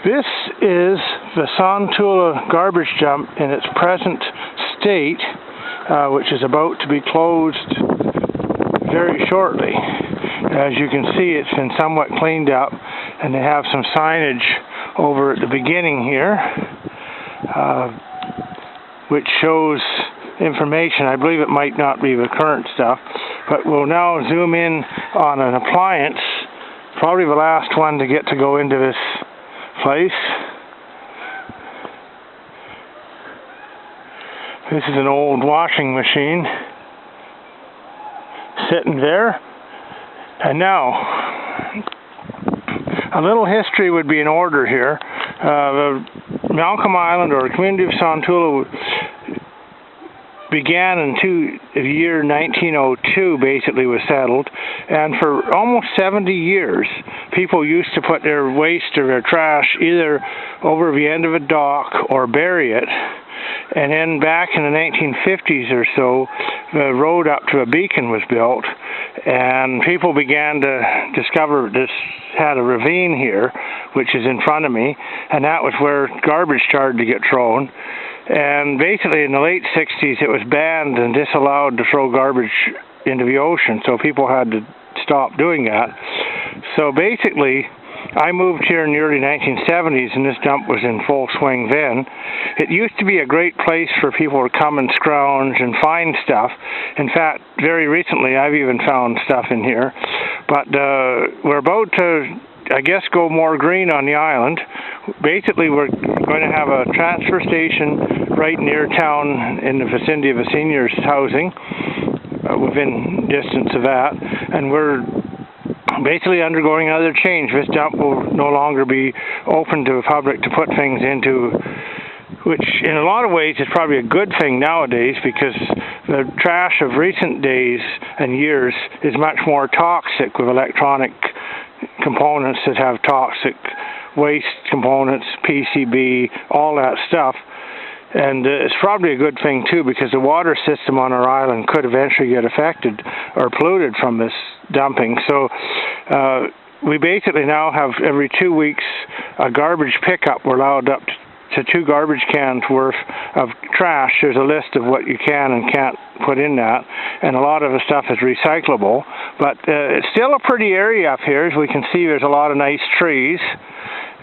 This is the Sointula garbage dump in its present state, which is about to be closed very shortly. As you can see, it's been somewhat cleaned up, and they have some signage over at the beginning here, which shows information. I believe it might not be the current stuff, but we'll now zoom in on an appliance, probably the last one to get to go into this place. This is an old washing machine sitting there. And now, a little history would be in order here. The Malcolm Island, or the community of Sointula, began in the year 1902, basically was settled, and for almost 70 years people used to put their waste or their trash either over the end of a dock or bury it. And then back in the 1950s or so, the road up to a beacon was built, and people began to discover this had a ravine here, which is in front of me, and that was where garbage started to get thrown. And basically in the late 60s it was banned and disallowed to throw garbage into the ocean, so people had to stop doing that. So basically I moved here in the early 1970s, and this dump was in full swing then. It used to be a great place for people to come and scrounge and find stuff. In fact, very recently I've even found stuff in here. But we're about to, I guess, go more green on the island. Basically, we're going to have a transfer station right near town in the vicinity of a seniors housing, within distance of that, and we're basically undergoing another change. This dump will no longer be open to the public to put things into, which in a lot of ways is probably a good thing nowadays, because the trash of recent days and years is much more toxic, with electronic components that have toxic waste components, PCB, all that stuff. And it's probably a good thing too, because the water system on our island could eventually get affected or polluted from this dumping. So we basically now have every 2 weeks a garbage pickup. We're allowed up to 2 garbage cans worth of trash. There's a list of what you can and can't put in that, and a lot of the stuff is recyclable. But it's still a pretty area up here. As we can see, there's a lot of nice trees,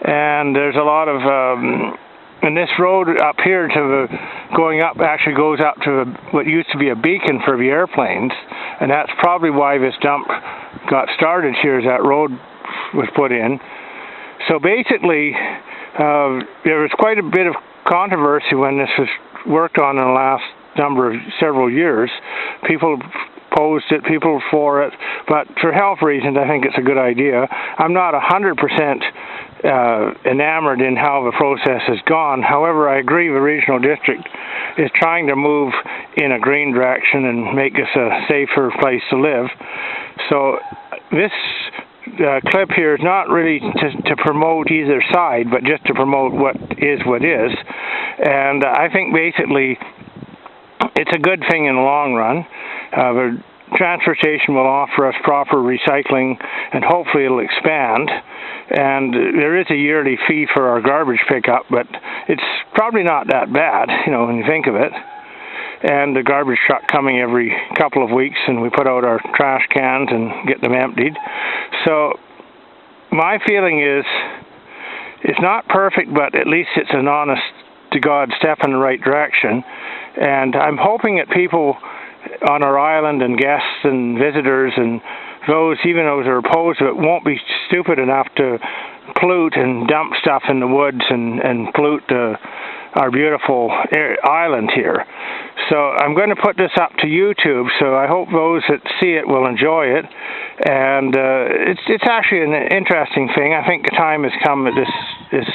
and there's a lot of and this road up here going up actually goes up to what used to be a beacon for the airplanes, and that's probably why this dump got started here, as that road was put in. So basically, there was quite a bit of controversy when this was worked on in the last several years. People opposed it, people for it, but for health reasons I think it's a good idea. I'm not 100% enamored in how the process has gone. However, I agree the regional district is trying to move in a green direction and make this a safer place to live. So this clip here is not really to promote either side, but just to promote what is. And I think basically it's a good thing in the long run. The transfer station will offer us proper recycling, and hopefully it'll expand. And there is a yearly fee for our garbage pickup, but it's probably not that bad, when you think of it. And the garbage truck coming every couple of weeks, and we put out our trash cans and get them emptied. So my feeling is, it's not perfect, but at least it's an honest-to-God step in the right direction. And I'm hoping that people on our island, and guests and visitors, and even those who are opposed to it, won't be stupid enough to pollute and dump stuff in the woods and pollute our beautiful island here. So I'm going to put this up to YouTube, so I hope those that see it will enjoy it. And it's actually an interesting thing. I think the time has come that this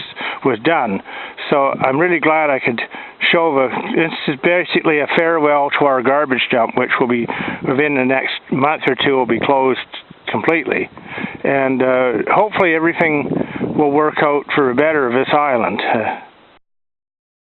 was done. So I'm really glad I could show this is basically a farewell to our garbage dump, which will be within the next month or two will be closed completely. And hopefully everything will work out for the better of this island.